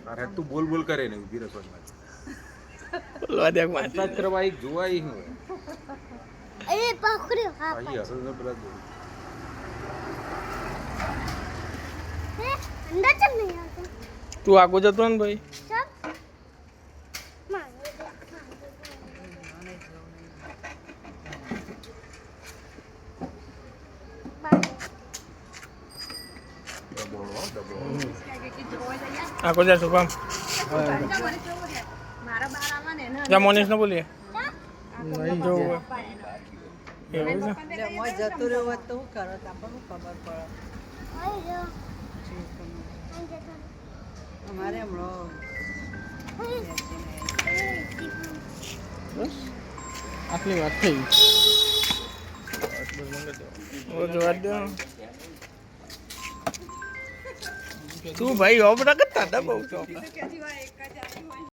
अरे तू बोल बोल करे नहीं उभी रसोई में બોલવા દે માં मसाज करवाई जुआई हूं अरे पकड़ो हां भाई असल में प्लस अंदर चल नहीं आता તું આગો જતો ને ભાઈ चल આગો જા શુભમ જા મોનિશ ને બોલીએ નહીં જો એવું છે મોય જતો રહ્યો હોત તો શું કરો આપણને ખબર પડે आई जो અમારે હમણાં બસ આટલી વાત થઈ ઓ જોવા દે તું ભાઈ ઓબરા કરતા હતા બહુ ચોપડા